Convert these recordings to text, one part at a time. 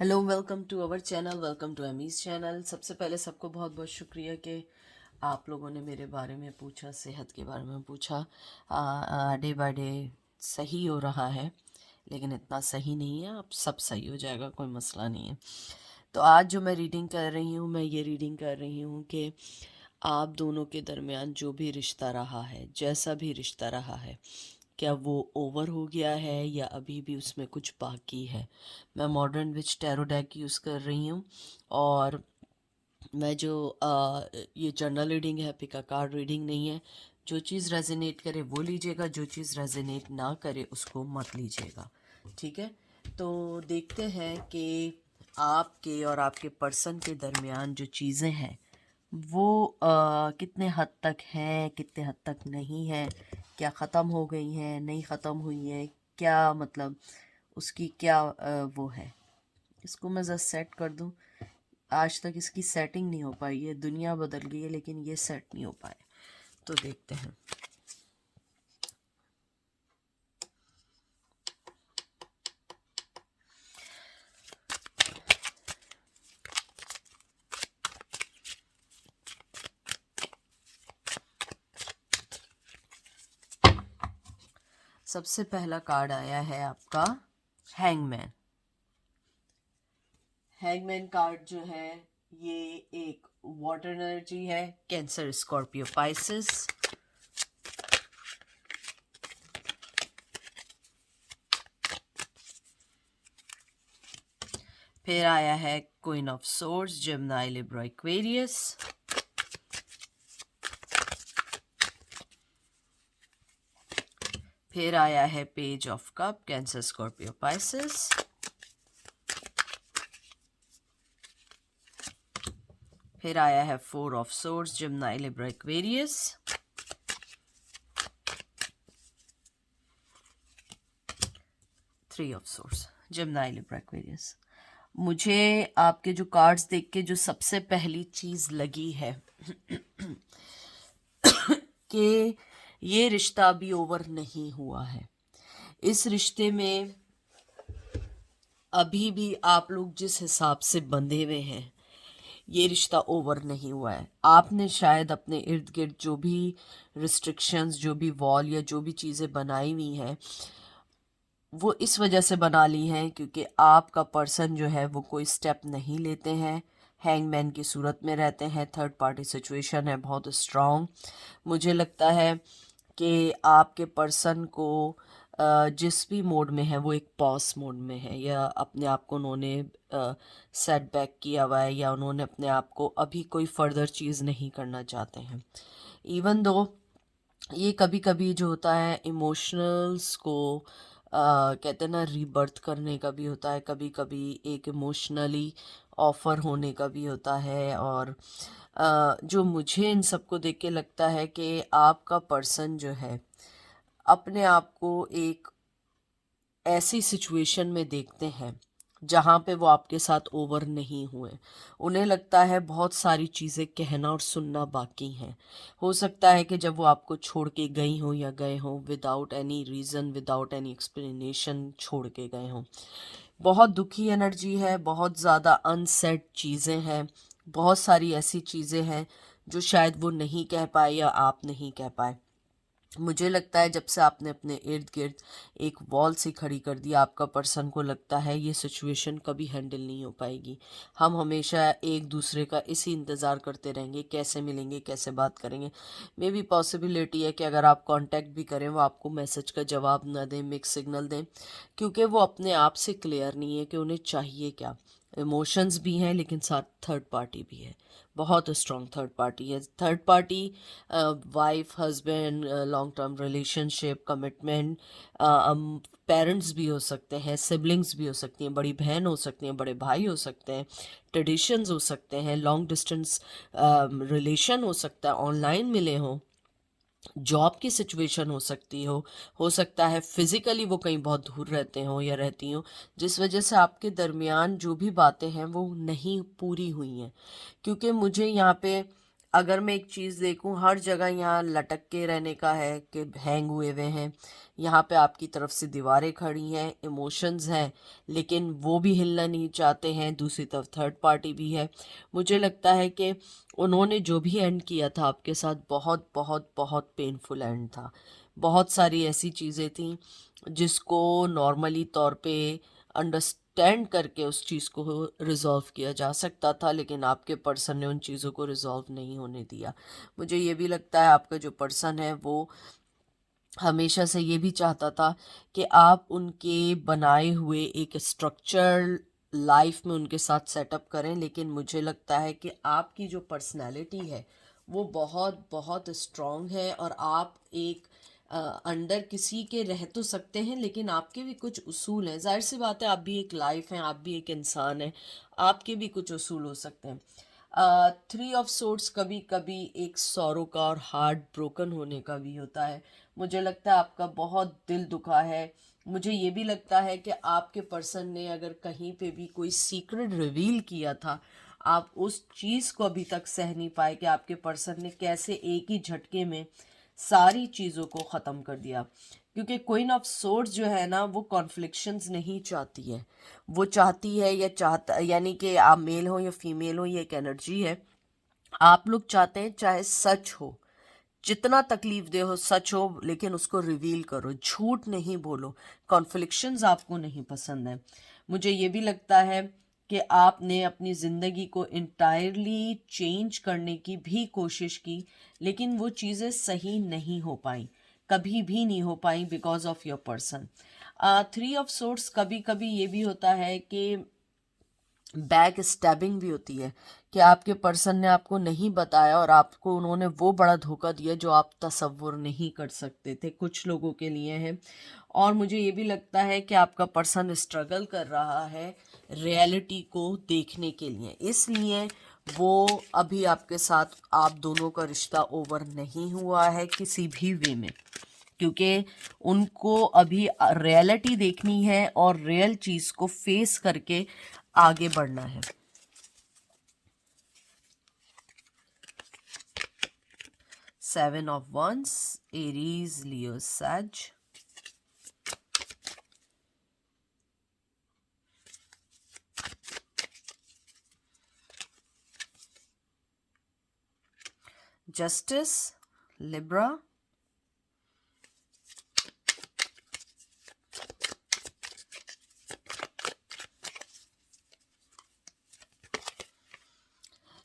Hello, welcome to our channel, welcome to Amy's channel. सबसे पहले सबको बहुत बहुत शुक्रिया कि आप लोगों ने मेरे बारे में पूछा, सेहत के बारे में पूछा। डे बाय डे सही हो रहा है, लेकिन इतना सही नहीं है। अब सब सही हो जाएगा, कोई मसला नहीं है। तो आज जो मैं रीडिंग कर रही हूँ, मैं ये रीडिंग कर रही हूँ कि आप दोनों के दरमियान जो भी रिश्ता रहा है, जैसा भी रिश्ता रहा है, क्या वो ओवर हो गया है या अभी भी उसमें कुछ बाकी है। मैं मॉडर्न विच टैरो डेक यूज़ कर रही हूँ और मैं जो ये जर्नल रीडिंग है, पिक अ कार्ड रीडिंग नहीं है। जो चीज़ रेजोनेट करे वो लीजिएगा, जो चीज़ रेजोनेट ना करे उसको मत लीजिएगा, ठीक है। तो देखते हैं कि आपके और आपके पर्सन के दरमियान जो चीज़ें हैं वो कितने हद तक हैं, कितने हद तक नहीं है, क्या ख़त्म हो गई हैं, नहीं ख़त्म हुई हैं, क्या मतलब उसकी क्या वो है। इसको मैं ज़रा सेट कर दूं। आज तक इसकी सेटिंग नहीं हो पाई है, दुनिया बदल गई है लेकिन ये सेट नहीं हो पाए। तो देखते हैं। सबसे पहला कार्ड आया है आपका हैंगमैन। हैंगमैन कार्ड जो है ये एक वाटर एनर्जी है, कैंसर, स्कॉर्पियो, पाइसेस। फिर आया है queen of swords, Gemini, Libra, Aquarius. फिर आया है page of cup, Cancer, Scorpio, Pisces. फिर आया है four of swords, Gemini, Libra, Aquarius. Three of swords, Gemini, Libra, Aquarius. मुझे आपके जो कार्ड्स देख के जो सबसे पहली चीज लगी है कि ये रिश्ता अभी ओवर नहीं हुआ है। इस रिश्ते में अभी भी आप लोग जिस हिसाब से बंधे हुए हैं, ये रिश्ता ओवर नहीं हुआ है। आपने शायद अपने इर्द गिर्द जो भी रिस्ट्रिक्शंस, जो भी वॉल या जो भी चीज़ें बनाई हुई हैं, वो इस वजह से बना ली हैं क्योंकि आपका पर्सन जो है वो कोई स्टेप नहीं लेते हैं, हैंगमैन की सूरत में रहते हैं। थर्ड पार्टी सिचुएशन है बहुत स्ट्रॉन्ग। मुझे लगता है कि आपके पर्सन को जिस भी मोड में है वो एक पॉज मोड में है, या अपने आप को उन्होंने सेटबैक किया हुआ है, या उन्होंने अपने आप को अभी कोई फर्दर चीज़ नहीं करना चाहते हैं। इवन दो ये कभी कभी जो होता है इमोशनल्स को कहते हैं ना, रीबर्थ करने का भी होता है, कभी कभी एक इमोशनली ऑफर होने का भी होता है। और जो मुझे इन सबको देख के लगता है कि आपका पर्सन जो है अपने आप को एक ऐसी सिचुएशन में देखते हैं जहाँ पे वो आपके साथ ओवर नहीं हुए। उन्हें लगता है बहुत सारी चीज़ें कहना और सुनना बाकी हैं। हो सकता है कि जब वो आपको छोड़ के गई हों या गए हों, without any reason, without any explanation छोड़ के गए हों। बहुत दुखी एनर्जी है, बहुत ज़्यादा अनसेड चीज़ें हैं, बहुत सारी ऐसी चीज़ें हैं जो शायद वो नहीं कह पाए या आप नहीं कह पाए। मुझे लगता है जब से आपने अपने इर्द गिर्द एक वॉल सी खड़ी कर दी, आपका पर्सन को लगता है ये सिचुएशन कभी हैंडल नहीं हो पाएगी। हम हमेशा एक दूसरे का इसी इंतज़ार करते रहेंगे, कैसे मिलेंगे, कैसे बात करेंगे। मे बी पॉसिबिलिटी है कि अगर आप कांटेक्ट भी करें वो आपको मैसेज का जवाब ना दें, मिक्स सिग्नल दें, क्योंकि वो अपने आप से क्लियर नहीं है कि उन्हें चाहिए क्या। इमोशंस भी हैं लेकिन साथ थर्ड पार्टी भी है, बहुत स्ट्रॉन्ग थर्ड पार्टी है। Third party wife, husband, long term relationship, commitment, parents भी हो सकते हैं, सिबलिंग्स भी हो सकती हैं, बड़ी बहन हो सकती हैं, बड़े भाई हो सकते हैं, ट्रेडिशंस हो सकते हैं, लॉन्ग डिस्टेंस रिलेशन हो सकता है, ऑनलाइन मिले हों, जॉब की सिचुएशन हो सकता है फिजिकली वो कहीं बहुत दूर रहते हों या रहती हों, जिस वजह से आपके दरमियान जो भी बातें हैं वो नहीं पूरी हुई हैं। क्योंकि मुझे यहाँ पे अगर मैं एक चीज़ देखूं, हर जगह यहाँ लटक के रहने का है कि हैंग हुए हुए हैं। यहाँ पे आपकी तरफ से दीवारें खड़ी हैं, इमोशंस हैं, लेकिन वो भी हिलना नहीं चाहते हैं। दूसरी तरफ थर्ड पार्टी भी है। मुझे लगता है कि उन्होंने जो भी एंड किया था आपके साथ, बहुत बहुत बहुत पेनफुल एंड था। बहुत सारी ऐसी चीज़ें थी जिसको नॉर्मली तौर पे अंडरस्टैंड करके उस चीज़ को रिजॉल्व किया जा सकता था, लेकिन आपके पर्सन ने उन चीज़ों को रिजॉल्व नहीं होने दिया। मुझे ये भी लगता है आपका जो पर्सन है वो हमेशा से ये भी चाहता था कि आप उनके बनाए हुए एक स्ट्रक्चर लाइफ में उनके साथ सेटअप करें, लेकिन मुझे लगता है कि आपकी जो पर्सनैलिटी है वो बहुत बहुत स्ट्रॉन्ग है, और आप एक अंडर किसी के रह तो सकते हैं, लेकिन आपके भी कुछ उसूल हैं। जाहिर सी बात है, आप भी एक लाइफ हैं, आप भी एक इंसान हैं, आपके भी कुछ उसूल हो सकते हैं। थ्री ऑफ सोर्ड्स कभी कभी एक सौरों का और हार्ट ब्रोकन होने का भी होता है। मुझे लगता है आपका बहुत दिल दुखा है। मुझे ये भी लगता है कि आपके पर्सन ने अगर कहीं पे भी कोई सीक्रेट रिवील किया था, आप उस चीज़ को अभी तक सह नहीं पाए कि आपके पर्सन ने कैसे एक ही झटके में सारी चीज़ों को ख़त्म कर दिया। क्योंकि क्वीन ऑफ सोर्ड्स जो है ना, वो कॉन्फ्लिक्शंस नहीं चाहती है। वो चाहती है या चाहता, यानी कि आप मेल हो या फीमेल हो, ये एक एनर्जी है। आप लोग चाहते हैं चाहे सच हो, जितना तकलीफ दे हो सच हो, लेकिन उसको रिवील करो, झूठ नहीं बोलो। कॉन्फ्लिक्शंस आपको नहीं पसंद है। मुझे ये भी लगता है कि आपने अपनी ज़िंदगी को इंटायरली चेंज करने की भी कोशिश की, लेकिन वो चीज़ें सही नहीं हो पाई, कभी भी नहीं हो पाई, because of your person. Three of swords कभी कभी ये भी होता है कि बैक स्टैबिंग भी होती है, कि आपके पर्सन ने आपको नहीं बताया और आपको उन्होंने वो बड़ा धोखा दिया जो आप तसव्वुर नहीं कर सकते थे, कुछ लोगों के लिए है। और मुझे ये भी लगता है कि आपका पर्सन स्ट्रगल कर रहा है रियलिटी को देखने के लिए, इसलिए वो अभी आपके साथ, आप दोनों का रिश्ता ओवर नहीं हुआ है किसी भी वे में, क्योंकि उनको अभी रियलिटी देखनी है और रियल चीज़ को फेस करके आगे बढ़ना है। Seven of wands, Aries, Leo, सैज। Justice, Libra.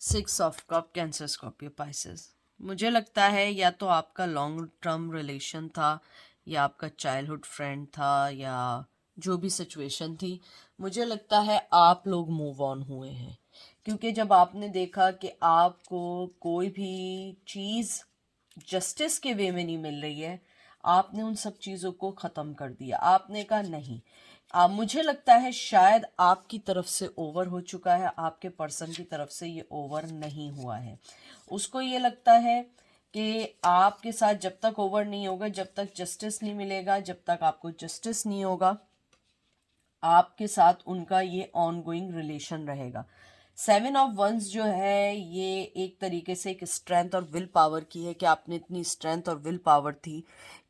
Six of cup, Cancer, Scorpio, Pisces. मुझे लगता है या तो आपका लॉन्ग टर्म रिलेशन था, या आपका चाइल्डहुड फ्रेंड था, या जो भी सिचुएशन थी, मुझे लगता है आप लोग मूव ऑन हुए हैं। क्योंकि जब आपने देखा कि आपको कोई भी चीज़ जस्टिस के वे में नहीं मिल रही है, आपने उन सब चीज़ों को ख़त्म कर दिया। आपने कहा नहीं, मुझे लगता है शायद आपकी तरफ से ओवर हो चुका है, आपके पर्सन की तरफ से ये ओवर नहीं हुआ है। उसको ये लगता है कि आपके साथ जब तक ओवर नहीं होगा, जब तक जस्टिस नहीं मिलेगा, जब तक आपको जस्टिस नहीं होगा, आपके साथ उनका ये ऑनगोइंग रिलेशन रहेगा। सेवन ऑफ वंस जो है, ये एक तरीके से एक स्ट्रेंथ और विल पावर की है, कि आपने इतनी स्ट्रेंथ और विल पावर थी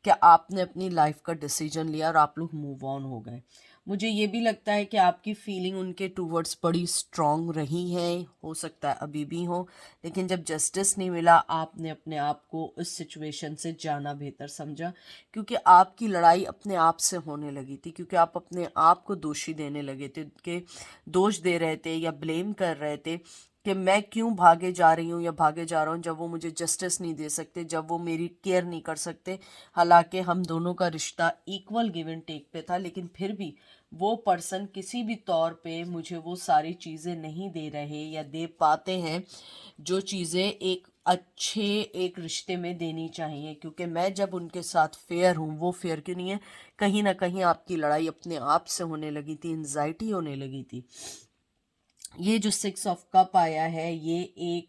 कि आपने अपनी लाइफ का डिसीजन लिया और आप लोग मूव ऑन हो गए। मुझे ये भी लगता है कि आपकी फीलिंग उनके टूवर्ड्स बड़ी स्ट्रॉन्ग रही है, हो सकता है अभी भी हो, लेकिन जब जस्टिस नहीं मिला, आपने अपने आप को इस सिचुएशन से जाना बेहतर समझा, क्योंकि आपकी लड़ाई अपने आप से होने लगी थी, क्योंकि आप अपने आप को दोषी देने लगे थे, कि दोष दे रहे थे या ब्लेम कर रहे थे कि मैं क्यों भागे जा रही हूँ या भागे जा रहा हूँ, जब वो मुझे जस्टिस नहीं दे सकते, जब वो मेरी केयर नहीं कर सकते। हालांकि हम दोनों का रिश्ता इक्वल गिव एंड टेक पे था, लेकिन फिर भी वो पर्सन किसी भी तौर पे मुझे वो सारी चीज़ें नहीं दे रहे या दे पाते हैं जो चीज़ें एक अच्छे एक रिश्ते में देनी चाहिए। क्योंकि मैं जब उनके साथ फेयर हूँ, वो फेयर क्यों नहीं है, कहीं ना कहीं आपकी लड़ाई अपने आप से होने लगी थी, एंजाइटी होने लगी थी। ये जो सिक्स ऑफ कप आया है, ये एक,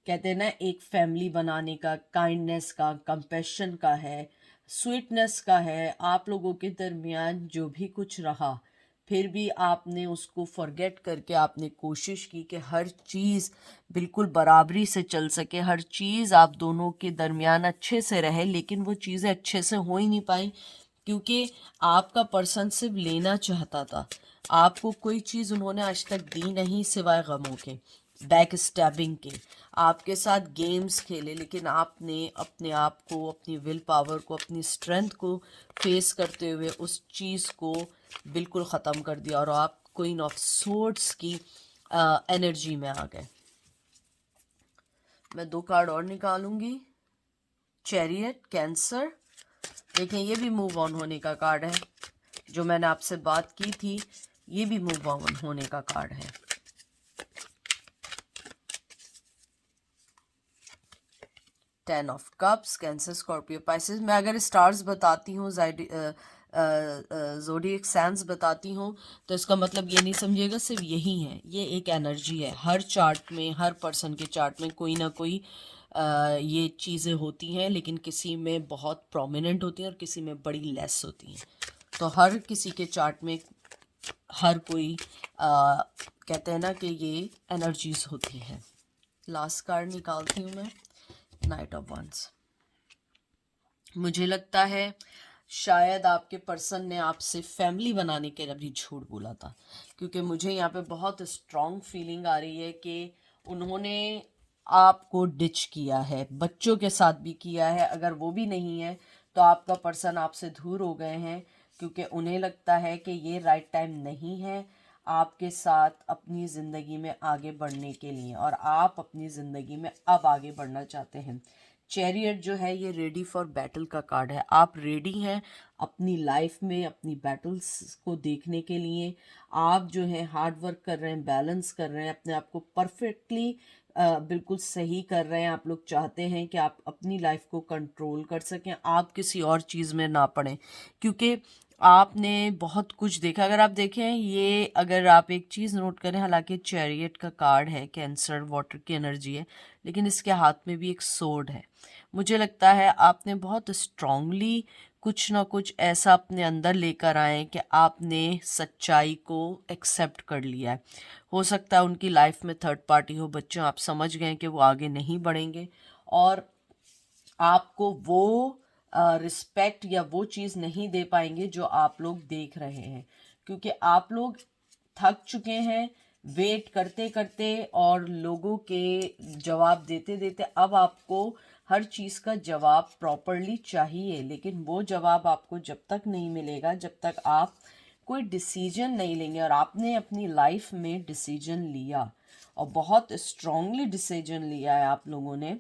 कहते हैं ना, एक फैमिली बनाने का, काइंडनेस का, कंपैशन का है, स्वीटनेस का है। आप लोगों के दरमियान जो भी कुछ रहा, फिर भी आपने उसको फॉरगेट करके आपने कोशिश की कि हर चीज़ बिल्कुल बराबरी से चल सके, हर चीज़ आप दोनों के दरमियान अच्छे से रहे, लेकिन वो चीज़ें अच्छे से हो ही नहीं पाई क्योंकि आपका पर्सन सिर्फ लेना चाहता था। आपको कोई चीज़ उन्होंने आज तक दी नहीं सिवाय गमों के, बैक स्टैबिंग के। आपके साथ गेम्स खेले, लेकिन आपने अपने आप को, अपनी विल पावर को, अपनी स्ट्रेंथ को फेस करते हुए उस चीज़ को बिल्कुल ख़त्म कर दिया और आप क्वीन ऑफ सोर्ड्स की एनर्जी में आ गए। मैं 2 कार्ड और निकालूंगी। Chariot, cancer. देखें, ये भी मूव ऑन होने का कार्ड है। जो मैंने आपसे बात की थी, ये भी मूव ऑन होने का कार्ड है। 10 of cups, cancer, Scorpio, Pisces. मैं अगर स्टार्स बताती हूँ, ज़ोडिएक साइंस बताती हूँ, तो इसका मतलब ये नहीं समझिएगा सिर्फ यही है। ये एक एनर्जी है। हर चार्ट में, हर पर्सन के चार्ट में कोई ना कोई ये चीज़ें होती हैं, लेकिन किसी में बहुत प्रोमिनेंट होती हैं और किसी में बड़ी लेस होती हैं। तो हर किसी के चार्ट में हर कोई कहते हैं ना कि ये एनर्जीज होती हैं। लास्ट कार्ड निकालती हूँ मैं, नाइट ऑफ वंस। मुझे लगता है शायद आपके पर्सन ने आपसे फैमिली बनाने के लिए भी झूठ बोला था, क्योंकि मुझे यहाँ पे बहुत स्ट्रॉन्ग फीलिंग आ रही है कि उन्होंने आपको डिच किया है, बच्चों के साथ भी किया है। अगर वो भी नहीं है तो आपका पर्सन आपसे दूर हो गए हैं, क्योंकि उन्हें लगता है कि ये राइट टाइम नहीं है आपके साथ अपनी ज़िंदगी में आगे बढ़ने के लिए, और आप अपनी ज़िंदगी में अब आगे बढ़ना चाहते हैं। चैरियट जो है ये रेडी फॉर बैटल का कार्ड है। आप रेडी हैं अपनी लाइफ में अपनी बैटल्स को देखने के लिए। आप जो है हार्ड वर्क कर रहे हैं, बैलेंस कर रहे हैं, अपने आप को परफेक्टली बिल्कुल सही कर रहे हैं। आप लोग चाहते हैं कि आप अपनी लाइफ को कंट्रोल कर सकें, आप किसी और चीज़ में ना पड़ें, क्योंकि आपने बहुत कुछ देखा। अगर आप देखें, ये अगर आप एक चीज़ नोट करें, हालांकि चैरियट का कार्ड है, कैंसर, वाटर की एनर्जी है, लेकिन इसके हाथ में भी एक सोर्ड है। मुझे लगता है आपने बहुत स्ट्रांगली कुछ ना कुछ ऐसा अपने अंदर लेकर आए कि आपने सच्चाई को एक्सेप्ट कर लिया है। हो सकता है उनकी लाइफ में थर्ड पार्टी हो, बच्चों आप समझ गए कि वो आगे नहीं बढ़ेंगे और आपको वो रिस्पेक्ट या वो चीज़ नहीं दे पाएंगे जो आप लोग देख रहे हैं, क्योंकि आप लोग थक चुके हैं वेट करते करते और लोगों के जवाब देते देते। अब आपको हर चीज़ का जवाब प्रॉपरली चाहिए, लेकिन वो जवाब आपको जब तक नहीं मिलेगा, जब तक आप कोई डिसीजन नहीं लेंगे। और आपने अपनी लाइफ में डिसीजन लिया और बहुत स्ट्रांगली डिसीजन लिया है आप लोगों ने।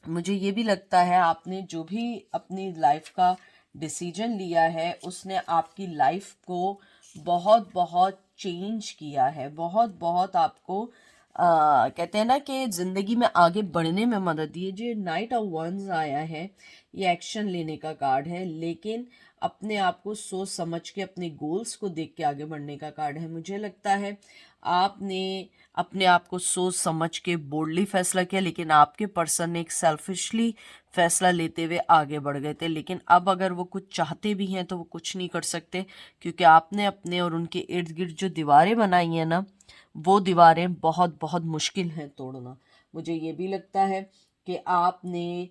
मुझे ये भी लगता है आपने जो भी अपनी लाइफ का डिसीजन लिया है उसने आपकी लाइफ को बहुत बहुत चेंज किया है, बहुत बहुत आपको कहते हैं ना कि ज़िंदगी में आगे बढ़ने में मदद दी है। जो नाइट ऑफ वंस आया है, ये एक्शन लेने का कार्ड है, लेकिन अपने आप को सोच समझ के अपने गोल्स को देख के आगे बढ़ने का कार्ड है। मुझे लगता है आपने अपने आप को सोच समझ के बोल्डली फैसला किया, लेकिन आपके पर्सन ने एक सेल्फिशली फैसला लेते हुए आगे बढ़ गए थे। लेकिन अब अगर वो कुछ चाहते भी हैं तो वो कुछ नहीं कर सकते, क्योंकि आपने अपने और उनके इर्द गिर्द जो दीवारें बनाई हैं ना, वो दीवारें बहुत बहुत मुश्किल हैं तोड़ना। मुझे ये भी लगता है कि आपने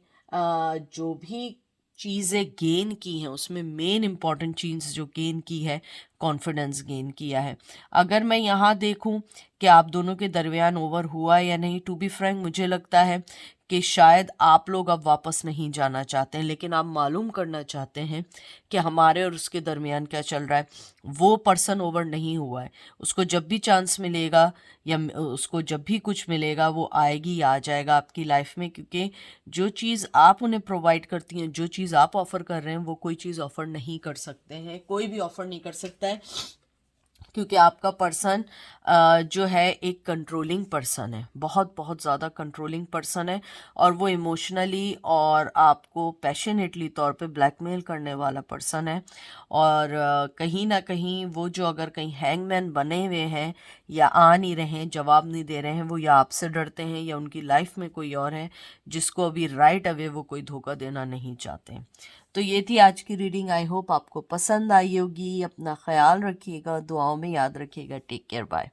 जो भी चीज़ें गेन की हैं उसमें मेन इम्पॉर्टेंट चीज़ जो गेन की है, कॉन्फिडेंस गेन किया है। अगर मैं यहाँ देखूँ कि आप दोनों के दरमियान ओवर हुआ या नहीं, टू बी फ्रैंक मुझे लगता है कि शायद आप लोग अब वापस नहीं जाना चाहते हैं, लेकिन आप मालूम करना चाहते हैं कि हमारे और उसके दरमियान क्या चल रहा है। वो पर्सन ओवर नहीं हुआ है, उसको जब भी चांस मिलेगा या उसको जब भी कुछ मिलेगा वो आएगी, आ जाएगा आपकी लाइफ में, क्योंकि जो चीज़ आप उन्हें प्रोवाइड करती हैं, जो चीज़ आप ऑफ़र कर रहे हैं, वो कोई चीज़ ऑफ़र नहीं कर सकते हैं, कोई भी ऑफ़र नहीं कर सकता है, क्योंकि आपका पर्सन जो है एक कंट्रोलिंग पर्सन है, बहुत बहुत ज़्यादा कंट्रोलिंग पर्सन है, और वो इमोशनली और आपको पैशनेटली तौर पे ब्लैकमेल करने वाला पर्सन है। और कहीं ना कहीं वो जो अगर कहीं हैंगमैन बने हुए हैं या आ नहीं रहे हैं, जवाब नहीं दे रहे हैं, वो या आपसे डरते हैं या उनकी लाइफ में कोई और है जिसको अभी राइट अवे वो कोई धोखा देना नहीं चाहते हैं। तो ये थी आज की रीडिंग। आई होप आपको पसंद आई होगी। अपना ख्याल रखिएगा, दुआओं में याद रखिएगा। Take care, bye.